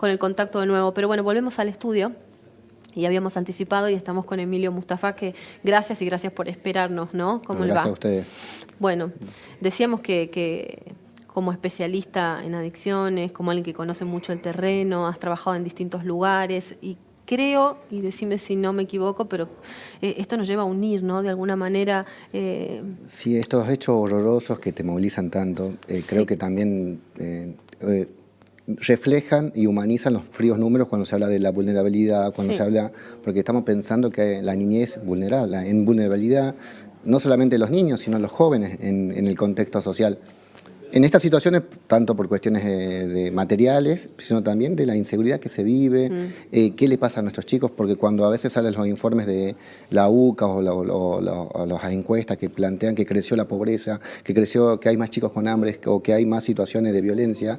con el contacto de nuevo. Pero bueno, volvemos al estudio. Y habíamos anticipado y estamos con Emilio Mustafa, que gracias y gracias por esperarnos, ¿no? ¿Cómo le va? Gracias a ustedes. Bueno, decíamos que como especialista en adicciones, como alguien que conoce mucho el terreno, has trabajado en distintos lugares y creo, y decime si no me equivoco, pero esto nos lleva a unir, ¿no? De alguna manera. Sí, estos hechos horrorosos que te movilizan tanto, creo que también reflejan y humanizan los fríos números cuando se habla de la vulnerabilidad, cuando se habla, porque estamos pensando que la niñez vulnerable, en vulnerabilidad, no solamente los niños, sino los jóvenes en el contexto social. En estas situaciones, tanto por cuestiones de materiales, sino también de la inseguridad que se vive, qué le pasa a nuestros chicos, porque cuando a veces salen los informes de la UCA o las encuestas que plantean que creció la pobreza, que hay más chicos con hambre o que hay más situaciones de violencia,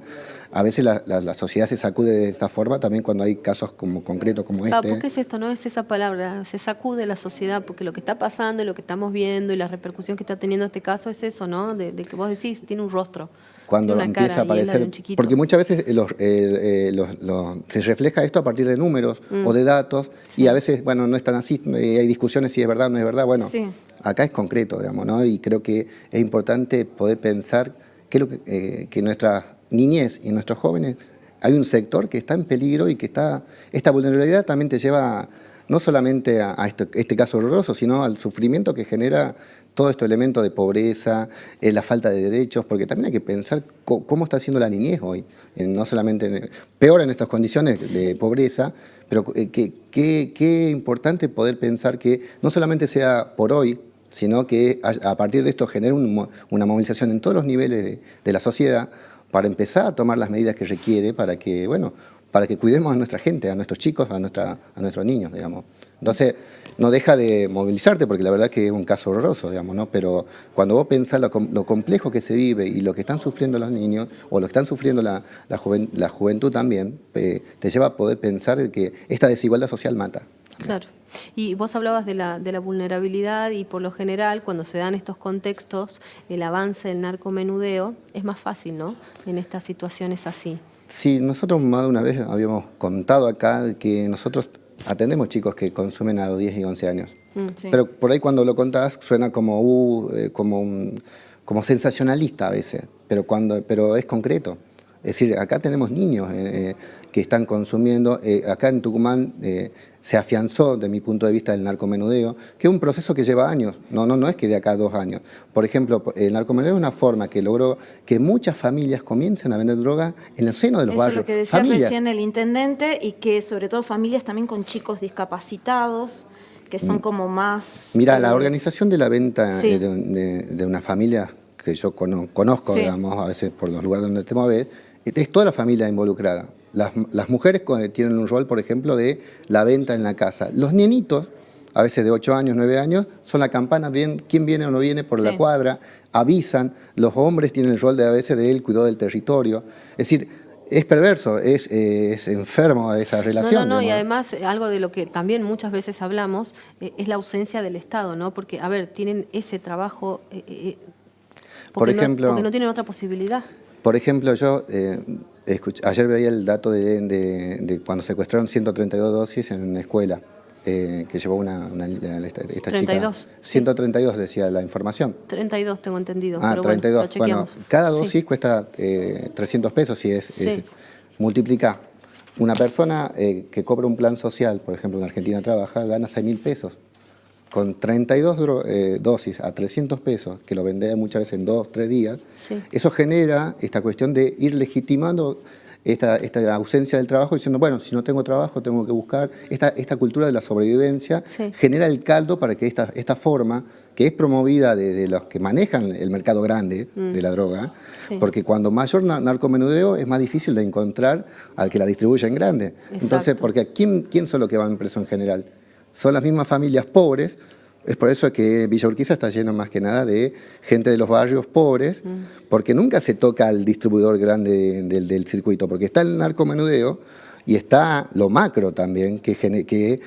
a veces la sociedad se sacude de esta forma también cuando hay casos como concretos como este. ¿Por qué es esto? No es esa palabra, se sacude la sociedad, porque lo que está pasando y lo que estamos viendo y la repercusión que está teniendo este caso es eso, ¿no? De que vos decís, tiene un rostro. Cuando empieza a aparecer, porque muchas veces se refleja esto a partir de números o de datos y a veces, bueno, no es tan así, hay discusiones si es verdad o no es verdad, bueno, acá es concreto, digamos, ¿no? Y creo que es importante poder pensar que nuestra niñez y nuestros jóvenes, hay un sector que está en peligro y que esta vulnerabilidad también te lleva no solamente a este caso horroroso, sino al sufrimiento que genera todo este elemento de pobreza, la falta de derechos, porque también hay que pensar cómo está haciendo la niñez hoy, no solamente peor en estas condiciones de pobreza, pero qué importante poder pensar que no solamente sea por hoy, sino que a partir de esto genere una movilización en todos los niveles de la sociedad para empezar a tomar las medidas que requiere para que, bueno, para que cuidemos a nuestra gente, a nuestros chicos, a nuestros niños, digamos. Entonces, no deja de movilizarte, porque la verdad que es un caso horroroso, digamos, ¿no? Pero cuando vos pensás lo complejo que se vive y lo que están sufriendo los niños, o lo que están sufriendo la juventud también, te lleva a poder pensar que esta desigualdad social mata. Claro. Y vos hablabas de la vulnerabilidad y por lo general cuando se dan estos contextos, el avance del narcomenudeo es más fácil, ¿no? En estas situaciones así. Sí, nosotros más de una vez habíamos contado acá que nosotros atendemos chicos que consumen a los 10 y 11 años. Pero por ahí cuando lo contás suena como sensacionalista a veces, pero es concreto. Es decir, acá tenemos niños que están consumiendo, acá en Tucumán se afianzó, de mi punto de vista, el narcomenudeo, que es un proceso que lleva años, no es que de acá a 2 años. Por ejemplo, el narcomenudeo es una forma que logró que muchas familias comiencen a vender droga en el seno de los barrios. Eso es lo que decía recién el intendente, y que sobre todo familias también con chicos discapacitados, que son como más... Mira, la organización de la venta de una familia que yo conozco, digamos, a veces por los lugares donde te mueves, es toda la familia involucrada. Las mujeres tienen un rol, por ejemplo, de la venta en la casa. Los nenitos, a veces de 8 años, 9 años, son la campana, quién viene o no viene por la cuadra, avisan. Los hombres tienen el rol a veces del cuidado del territorio. Es decir, es perverso, es enfermo esa relación. No, y además algo de lo que también muchas veces hablamos es la ausencia del Estado, ¿no? Porque, a ver, tienen ese trabajo porque no tienen otra posibilidad. Por ejemplo, yo ayer veía el dato de cuando secuestraron 132 dosis en una escuela que llevó esta 32, chica. 132 decía la información. 32 tengo entendido. Ah, pero 32. Bueno, cada dosis sí. cuesta 300 pesos si multiplica. Una persona que cobra un plan social, por ejemplo en Argentina trabaja, gana 6.000 pesos. Con 32 dosis a 300 pesos, que lo vende muchas veces en 2, 3 días, eso genera esta cuestión de ir legitimando esta ausencia del trabajo, diciendo, bueno, si no tengo trabajo tengo que buscar. Esta cultura de la sobrevivencia genera el caldo para que esta forma, que es promovida de los que manejan el mercado grande de la droga, porque cuando mayor narcomenudeo es más difícil de encontrar al que la distribuye en grande. Exacto. Entonces, porque ¿quién son los que van preso en general? Son las mismas familias pobres. Es por eso que Villa Urquiza está lleno más que nada de gente de los barrios pobres, porque nunca se toca al distribuidor grande del circuito, porque está el narcomenudeo y está lo macro también, que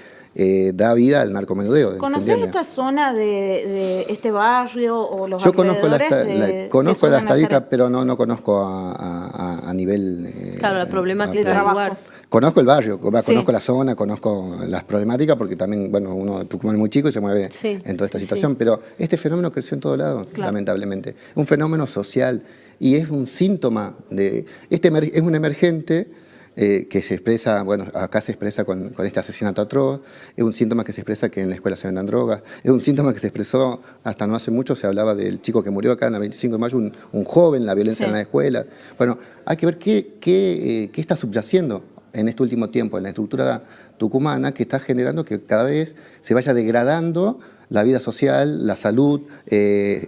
da vida al narcomenudeo. ¿Conocés esta zona de este barrio o los alrededores? Conozco la estadística, pero no conozco a nivel... Claro, la problemática del lugar. Conozco el barrio, Sí. conozco la zona, conozco las problemáticas, porque también, bueno, uno Tucumán es muy chico y se mueve Sí, en toda esta sí, situación, sí. pero este fenómeno creció en todos lados, Claro. lamentablemente. Un fenómeno social y es un síntoma de... es un emergente que se expresa, bueno, acá se expresa con este asesinato atroz, es un síntoma que se expresa que en la escuela se vendan drogas, es un síntoma que se expresó hasta no hace mucho, se hablaba del chico que murió acá en la 25 de mayo, un joven, la violencia Sí. en la escuela. Bueno, hay que ver qué está subyaciendo en este último tiempo en la estructura tucumana, que está generando que cada vez se vaya degradando la vida social, la salud,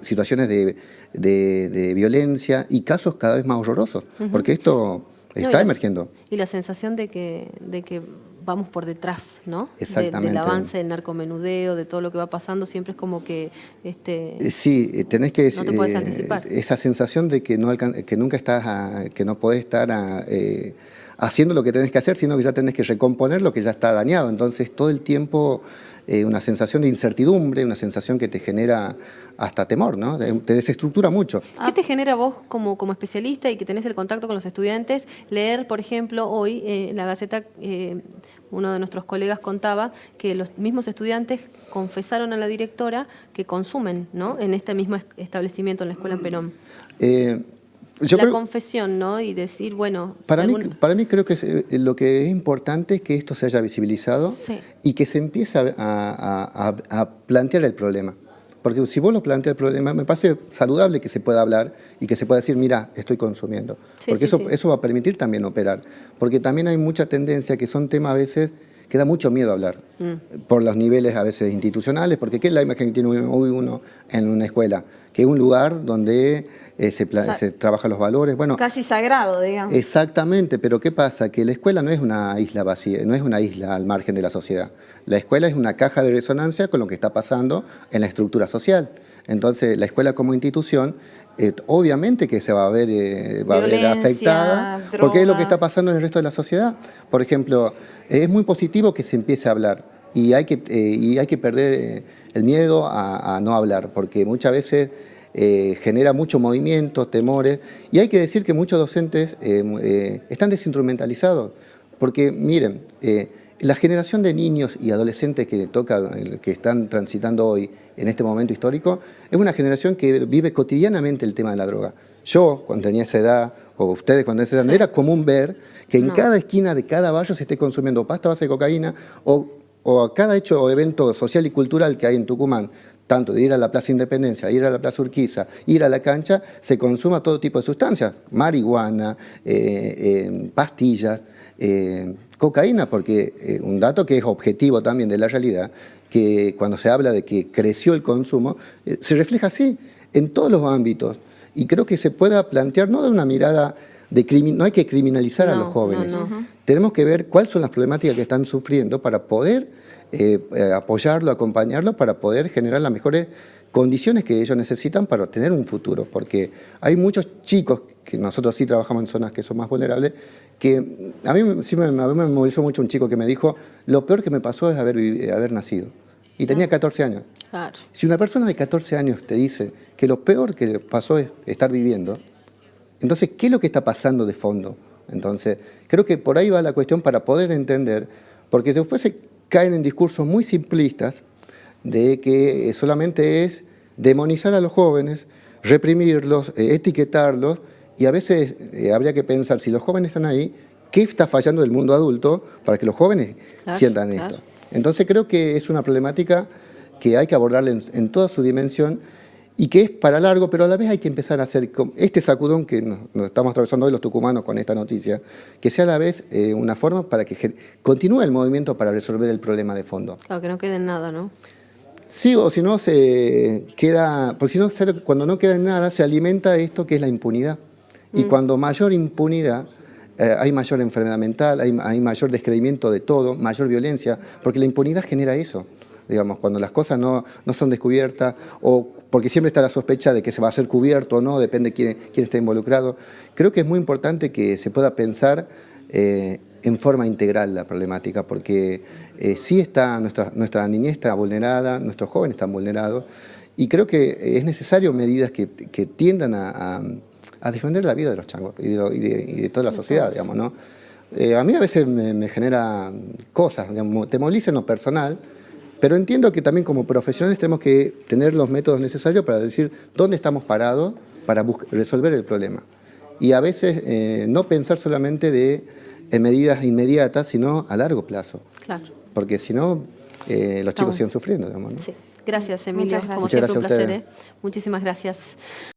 situaciones de violencia y casos cada vez más horrorosos, porque esto está emergiendo. Y la sensación de que vamos por detrás, ¿no? Exactamente. Del avance del narcomenudeo, de todo lo que va pasando, siempre es como que... sí, tenés que... no te puedes anticipar. Esa sensación de que, que nunca estás, que no podés estar haciendo lo que tenés que hacer, sino que ya tenés que recomponer lo que ya está dañado. Entonces, todo el tiempo una sensación de incertidumbre, una sensación que te genera hasta temor, ¿no? Te desestructura mucho. ¿Qué te genera vos como especialista y que tenés el contacto con los estudiantes leer, por ejemplo, hoy en la Gaceta, uno de nuestros colegas contaba que los mismos estudiantes confesaron a la directora que consumen, ¿no? En este mismo establecimiento, en la escuela en Perón? Confesión, ¿no? Y decir, bueno... Para mí creo que lo que es importante es que esto se haya visibilizado, sí, y que se empiece a plantear el problema. Porque si vos lo planteas el problema, me parece saludable que se pueda hablar y que se pueda decir, mira, estoy consumiendo. Sí, porque eso va a permitir también operar. Porque también hay mucha tendencia que son temas a veces que da mucho miedo hablar, por los niveles a veces institucionales, porque ¿qué es la imagen que tiene hoy uno en una escuela? Que es un lugar donde se trabajan los valores. Bueno, casi sagrado, digamos. Exactamente, pero ¿qué pasa? Que la escuela no es una isla vacía, no es una isla al margen de la sociedad. La escuela es una caja de resonancia con lo que está pasando en la estructura social. Entonces, la escuela como institución, obviamente que se va a ver afectada, droga, porque es lo que está pasando en el resto de la sociedad. Por ejemplo, es muy positivo que se empiece a hablar y hay que perder el miedo a no hablar, porque muchas veces genera mucho movimiento, temores, y hay que decir que muchos docentes están desinstrumentalizados, porque miren, la generación de niños y adolescentes que están transitando hoy en este momento histórico es una generación que vive cotidianamente el tema de la droga. Yo, cuando tenía esa edad, o ustedes cuando tenían esa edad, era común ver que en cada esquina de cada barrio se esté consumiendo pasta base de cocaína o a cada hecho o evento social y cultural que hay en Tucumán, tanto de ir a la Plaza Independencia, ir a la Plaza Urquiza, ir a la cancha, se consuma todo tipo de sustancias, marihuana, pastillas, cocaína, porque un dato que es objetivo también de la realidad, que cuando se habla de que creció el consumo, se refleja así en todos los ámbitos. Y creo que se pueda plantear, no de una mirada no hay que criminalizar a los jóvenes. Tenemos que ver cuáles son las problemáticas que están sufriendo para poder apoyarlo, acompañarlo, para poder generar las mejores condiciones que ellos necesitan para tener un futuro. Porque hay muchos chicos, que nosotros sí trabajamos en zonas que son más vulnerables, que a mí me movilizó mucho un chico que me dijo, lo peor que me pasó es haber nacido. Y tenía 14 años. Claro. Si una persona de 14 años te dice que lo peor que le pasó es estar viviendo, entonces, ¿qué es lo que está pasando de fondo? Entonces, creo que por ahí va la cuestión para poder entender, porque después se caen en discursos muy simplistas de que solamente es demonizar a los jóvenes, reprimirlos, etiquetarlos, y a veces habría que pensar, si los jóvenes están ahí, ¿qué está fallando del mundo adulto para que los jóvenes sientan esto? Entonces, creo que es una problemática que hay que abordarla en toda su dimensión, y que es para largo, pero a la vez hay que empezar a hacer este sacudón que nos estamos atravesando hoy los tucumanos con esta noticia, que sea a la vez una forma para que continúe el movimiento para resolver el problema de fondo. Claro, que no quede en nada, ¿no? Sí, o si no se queda, porque si no, cuando no queda en nada, se alimenta esto que es la impunidad. Y cuando mayor impunidad, hay mayor enfermedad mental, hay mayor descreimiento de todo, mayor violencia, porque la impunidad genera eso. Digamos, cuando las cosas no son descubiertas, o porque siempre está la sospecha de que se va a hacer cubierto o no, depende de quién esté involucrado. Creo que es muy importante que se pueda pensar en forma integral la problemática, porque sí está nuestra niñez está vulnerada, nuestros jóvenes están vulnerados, y creo que es necesario medidas que tiendan a defender la vida de los changos y de toda la sociedad, digamos, ¿no? A mí a veces me genera cosas, digamos, te moviliza en lo personal, pero entiendo que también como profesionales tenemos que tener los métodos necesarios para decir dónde estamos parados para resolver el problema. Y a veces no pensar solamente en medidas inmediatas, sino a largo plazo. Claro. Porque si no, los chicos siguen sufriendo, digamos, ¿no? Sí. Gracias, Emilio. Muchas gracias. Como siempre, un Muchas gracias a placer. ustedes. Muchísimas gracias.